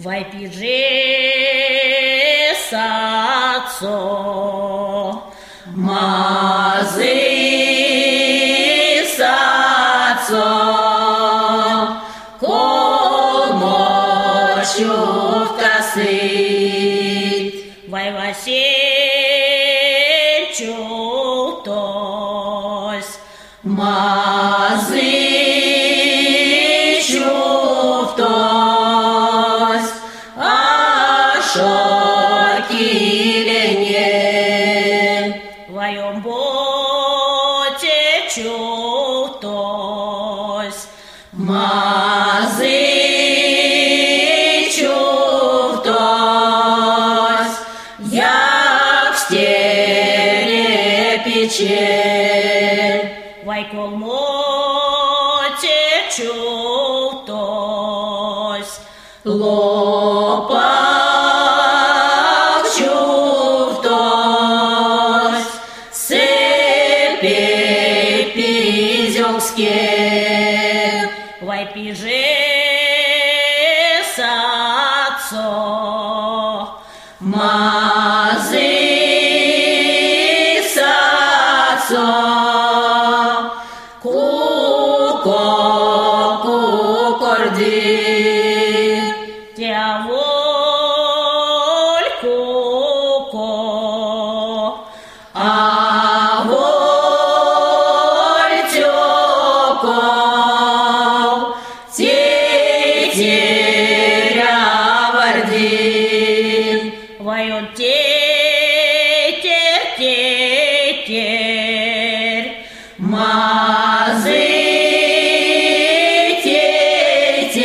Vai pije satso mazi satso como chuftasit vai vasenchutos mazi chuftos Шокилене, воем боте чутос, мазы чутос, як в стеле печель, вайкол моте чутос, лопа Vai pije satso mazi satso kuko kukordi tiavol kuko Вайон тетер, мазы тетер,